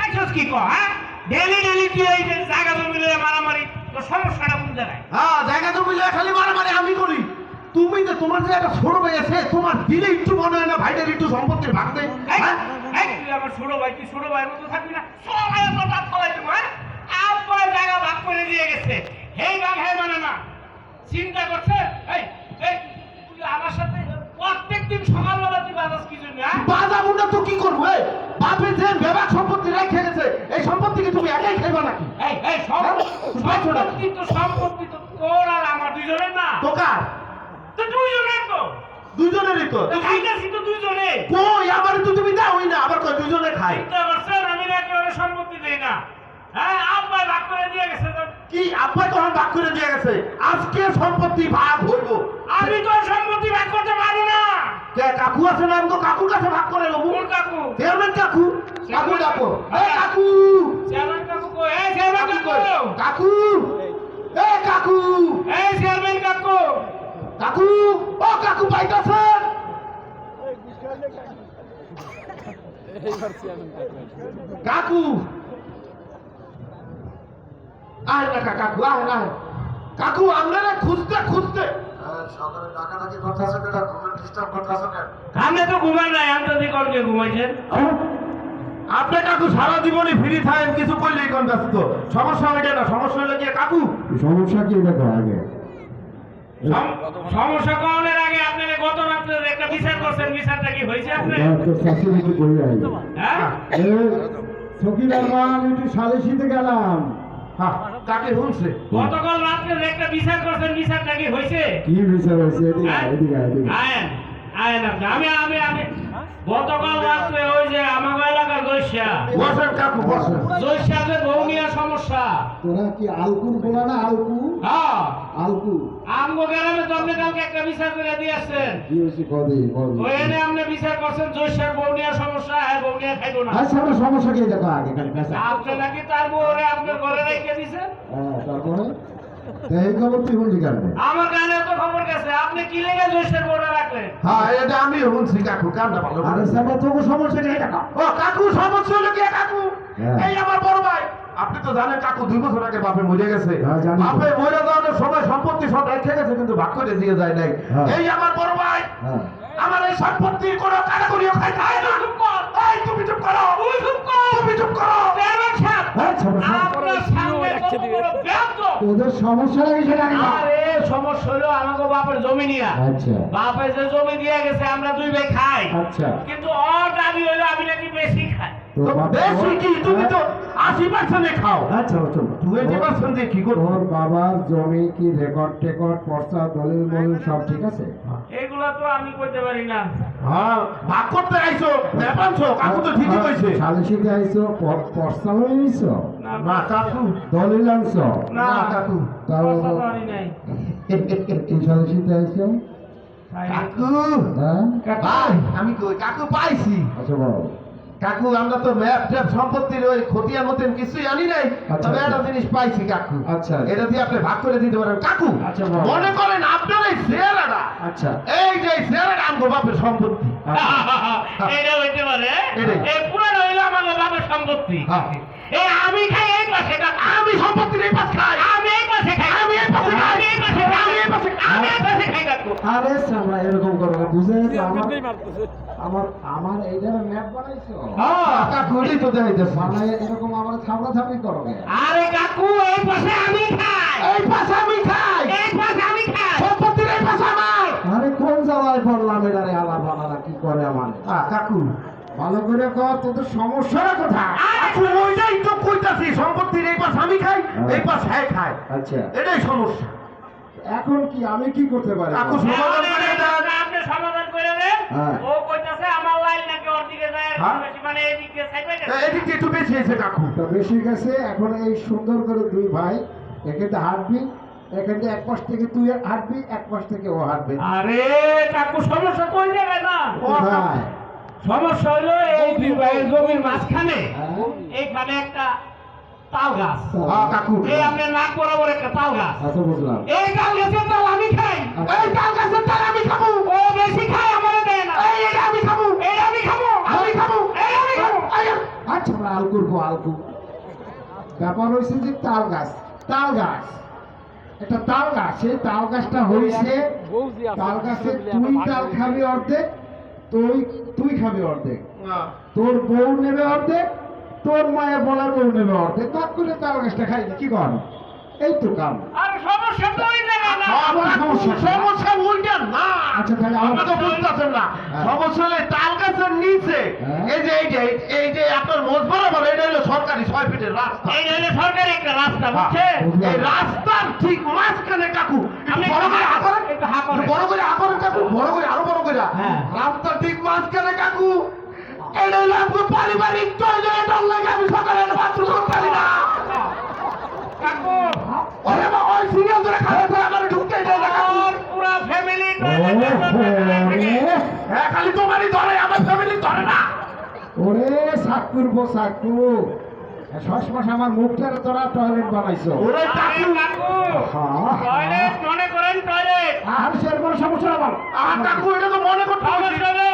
আইছস কি কো হ্যাঁ daily daily কি এই যে জায়গা জমি লয়ে মারামারি তো সমস্যাটা কোন জায়গায়? হ্যাঁ জায়গা জমি লয়ে খালি মারামারি আমি করি। তুমি তো তোমার যে একটা ছোট ভাই আছে তোমার দিলে একটু মনে হয় না ভাইটার একটু সম্পত্তির ভাগ দেয়? এই তুই আমার ছোট ভাই, তুই ছোট ভাইয়ের মতো থাকবি না? সবাই তো ভাগ ফলাই দেবো হ্যাঁ? আব্বা জায়গা ভাগ করে দিয়ে গেছে, হেই ভাগ হে মানে না। চিন্তা করছে এই এই তুই আমার সাথে প্রত্যেকদিন সকালবেলা তুই বাজাস কি জন্য হ্যাঁ? বাজাবো না তো কি করবো? বাপে যে বেবাক সম্পত্তি রেখে গেছে এই সম্পত্তি কি তুমি একাই খাইবা নাকি? এই এই সম্পত্তি তো তোর আর আমার দুইজনের না। দোকান তো দুইজনের তো, দুজনেরই তো। খাইতেছি তো দুইজনে। কই আমার তো তুমি দাওই না, আবার কই দুজনে খাই। চিন্তা করছেন আমি না একেবারে সম্পত্তি দেই না হ্যাঁ? আব্বা ভাগ করে দিয়ে গেছে তো। কি আব্বা তখন ভাগ করে দিয়ে গেছে, আজকে সম্পত্তি ভাগ হইব। আমি তো সম্পত্তি ভাগ করতে পারবো না। কে কাকু আছে না? আমি তো কাকুর কাছে ভাগ করে নেবো। কোন কাকু? চেয়ারম্যান কাকু। কাকু ডাকো। এই কাকু। চেয়ারম্যান কাকু কই? এই চেয়ারম্যান কাকু। কাকু। এই কাকু। এই চেয়ারম্যান কাকু। কাকু। ও কাকু পাইতাছেন? কাকু। আয় না কাকু, আয় না। কাকু আপনারা খুঁজতে খুঁজতে সকালে ডাকাডাকি করতেছেন, এটা ঘুমের ডিস্টার্ব করতেছেন কেন? আপনি তো ঘুমান নাই, আমি তো দিকে ঘুমাইছেন। আপনি কাকু সারা জীবনে ফ্রি থাকেন, কিছু করলেই কোন ব্যস্ত। সমস্যা হইছে না, সমস্যা হইলে কি কাকু? সমস্যা কি দেখো আগে সমস্যা করার আগে আপনারা গত রাত্রে একটা বিচার করছেন, বিচারটা কি হয়েছে আপনার? তো শাশুড়ি কই আই হ্যাঁ সকিনার মা আমি একটু সালিশিতে গেলাম। হ্যাঁ কাকে শুনছে? গতকাল রাত্রে একটা বিচার করছেন, বিচারটা কি হয়েছে? কি বিচার হয়েছে? এদিকে হ্যাঁ? এদিকে এদিকে আয়েন আয়েন আপনি। আমি গতকাল রাত্রে ওই যে আমাগো এলাকার গৈসা বসেন কাকু বসেন। গৈসাদের বউ নিয়ে সমস্যা। তোরা কি আলকুর বলা না? আলকু হ্যাঁ আলকু আমগো গ্রামে তো আপনি কালকে একটা বিচার করে দিয়েছেন। কি হয়েছে? কদি ওই এনে আপনি বিচার করছেন জৈসার বউ নিয়ে সমস্যা, হ্যাঁ বউ নিয়ে খাইবো না। আচ্ছা আমার সমস্যা কি দেখো আগে খালি পেশা। আপনি নাকি তার বউরে আপনার ঘরে রেখে দিছেন? হ্যাঁ তারপরে এই খবর তুই বললি কেন? আমার কানে তো খবর গেছে আপনি কি লেগে জৈসার বউরে রাখলেন। হ্যাঁ এটা আমি শুনছি কাকু, কামটা ভালো। আরে সাবা তোর সমস্যা কি দেখো? ও কাকু সমস্যা হলো কি কাকু? হ্যাঁ। এই আমার বড় ভাই, আপনি তো জানেন কাকু 2 বছর আগে বাপে মরে গেছে। হ্যাঁ, জানি তো। বাপে মরে যাওয়ার সময় সম্পত্তি সব রেখে গেছে কিন্তু ভাগ করে দিয়ে যায় নাই। হ্যাঁ। এই আমার বড় ভাই হ্যাঁ আমার এই সম্পত্তির কোনো কাটাকুটিও খাইতে হয় না। চুপ কর। এই তুমি চুপ করো। তুই চুপ কর। তুমি চুপ করো। চেয়ারম্যান সাহেব, হ্যাঁ সমস্যা আপনার সামনে কত বড় ব্যর্থ। তোদের সমস্যা লাগে সেটা আগে বল। আরে সমস্যা হলো আমাকে বাপের জমি নিয়া। আচ্ছা বাপে যে জমি দিয়ে গেছে আমরা 2 ভাই খাই, আচ্ছা কিন্তু ওর দাবি হলো আমি নাকি বেশি খাই। তোর বাবা বেশি কি তুমি তো 80% খাও। আচ্ছা আচ্ছা 20% দিয়ে কি করবো? তোর বাবার জমি কি রেকর্ড টেকর্ড পর্চা দলিল মলিল সব ঠিক আছে? এগুলা তো আমি কইতে পারি না। হ্যাঁ ভাগ করতে আইছো নেপানছো কাকু তো ঠিকই কইছে। সালিশিতে আইছো পর্চা লইছো না কাকু দলিল আনছো না না কাকু তাও কথা তো আমি নাই। কি সালিশিতে আইছো? কাকু হ্যাঁ ভাই আমি কই কাকু পাইছি। আচ্ছা বল কাকু আমরা তো ম্যাপ ট্যাপ সম্পত্তির ওই খতিয়ান মতন কিছুই আনি নাই, আচ্ছা, তবে আচ্ছা। একটা জিনিস পাইছি কাকু। আচ্ছা। এটা দিয়ে আপনি ভাগ করে দিতে পারেন কাকু। আচ্ছা, বল। মনে করেন আপনার এই শেয়ারটা, আচ্ছা এই যে শেয়ারটা আমগো বাপের সম্পত্তি। এটা হইতে পারে। এটাই। এই পুরো হইলো আমার বাবার সম্পত্তি। হ্যাঁ। এই আমি খাই এই পাশে আমি সম্পত্তির এই পাশ খাই। আমি এই পাশে খাই আমি এই পাশে খাই। আমি এই পাশে খাই আমি এই পাশে খাই। আমি এই পাশে খাই কাকু। আরে সামরা এরকম করো না, বুঝে আমার আমার আমার এইটার ম্যাপ বানাইছো হ্যাঁ কাকু এটাই তো দেখাইতেছে। বানাই এরকম আমার ছাপড়া ছাপড়ি করো গে। আরে কাকু এই পাশে আমি খাই, এই পাশে আমি খাই, এই পাশে আমি খাই। সম্পত্তির এই পাশে আমার। আরে কোন জায়গায় পড়লাম এটারে আলাপ বানালা কি করে আমার? কাকু ভালো করে কর তোদের সমস্যাটা কোথায়? কাকু ওইটাই তো কইতাছি, সম্পত্তির এই পাশ আমি খাই, এই পাশ হ্যাঁ খায়, আচ্ছা এটাই সমস্যা। এখন কি আমি কি করতে পারি? কাকু সমাধান করে দেন। আপনি সমাধান করে দেন। হ্যাঁ। ও কইতাছে আমার লাইন নাকি ওর দিকে যায়, হ্যাঁ। বেশি মানে এই দিকে সাইড এদিক দিয়ে একটু বেশি হয়েছে কাকু। তো বেশি গেছে এখন এই সুন্দর করে দুই ভাই এখানে হাঁটবি, এখানে এক পাশ থেকে তুই হাঁটবি, এক পাশ থেকে ও হাঁটবে। আরে কাকু সমস্যা কোন জায়গায় না? কোথায়? সমস্যা হলো এই দুই ভাইয়ের জমির মাঝখানে হ্যাঁ? এইখানে একটা তাল গাছ। হ্যাঁ কাকু এই আপনার নাক বরাবর একটা তাল গাছ। আচ্ছা বুঝলাম। এই তাল গাছের তাল আমি খাই, এই তাল গাছের তাল আমি খাবো। ও বেশি খায় আমারে দেয় না। এই এটা আমি খাবো, এই আমি খাবো, আমি খাবো, এই আমি খাবো। ব্যাপার হয়েছে যে তাল গাছ একটা তাল গাছ, সেই তাল গাছটা হয়েছে, তাল গাছে তুই তাল খাবি অর্ধেক, তুই খাবি অর্ধেক, তোর বউ নেবে অর্ধেক, তোর মায়ের বলার বউ নেবে অর্ধেক, ভাগ করে তাল গাছটা খাই কি কর, এই তো কাম। আর সমস্যা তো ওই জায়গা না। আবার সমস্যা সমস্যা ওইটা না। আচ্ছা তাহলে আপনি তো বুঝতেছেন না, হ্যাঁ। সমস্যা হলে তাল গাছের নিচে হ্যাঁ। এই যে আপনার মোট বরাবর এটা হলো সরকারি 6 ফিটের রাস্তা। এই হলো সরকারি একটা রাস্তা, বুঝছে? এই রাস্তার ঠিক মাঝখানে কাকু, আপনি বড় করে হা করেন, একটু হা করেন। বড় করে হা করেন কাকু, বড় করে আরো বড় করে। হ্যাঁ। রাস্তার ঠিক মাঝখানে কাকু, এটা হলো আপনার পারিবারিক টয়লেট, লাগে আমি সকালে বাথরুম করতে পারি না। কাকু, ওরে বাবা, ওই সিরিয়াল ধরে খারাপ করে আমার ঢুকতে দেয় না কাকু। ওর পুরা ফ্যামিলি হ্যাঁ, খালি তোমারই ধরে, আমার ফ্যামিলি ধরে না। ওরে সাকুর বো সাকু, সসমাস আমার মুখটারে তোরা টয়লেট বানাইছো। ওরে কাকু, টয়লেট মনে করেন টয়লেট। আর সেরকম সমস্যা আবার কাকু এটা তো মনে করতে হবে। সমস্যা হলো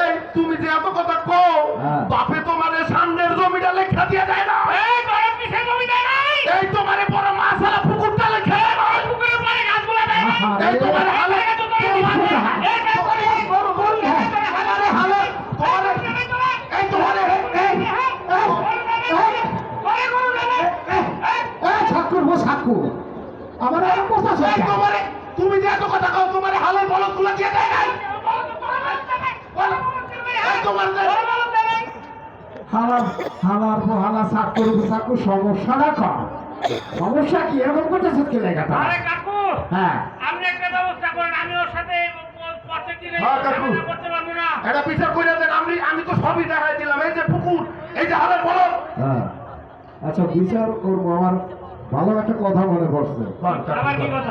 এই তুমি যে এত কথা কও, হ্যাঁ। বাপে তোমার সামনের জমিটা লেখা দিয়ে দেয় না। এই গরম কিসের জমি দেয় নাই? এই তোমারে বড় মাছালা পুকুরটা লেখা দেয় না। ওই পুকুরের পাড়ে গাছগুলো দেয় নাই? এই তোমার হালে এই তো তোরা দিবানে। এই কাজ করে, বড় বড় হালে হালে তোমারে এই তোমারে সাকুর বো সাকু, আমার আর কথা এই তোমারে, তুমি যে এত কথা কও, তোমারে হালে বলদ গুলো দিয়ে দেয় নাই। এই তোমার হালার বো হালা সাকুর বো সাকু, সমস্যাটা কম। সমস্যা কি এরকম করতেছে কি লেখাটা? আরে কাকু, হ্যাঁ আপনি একটা ব্যবস্থা করেন, আমি ওর সাথে পথে দিনে হ্যাঁ, কাকু। ঝামেলা করতে পারবো না। এটা বিচার করে দেন। আমি তো সবই দেখাই দিলাম। এই যে পুকুর, এই যে হালে বলদ। হ্যাঁ, আচ্ছা বিচার করবো। আমার ভালো একটা কথা মনে পড়ছে। আবার কি কথা?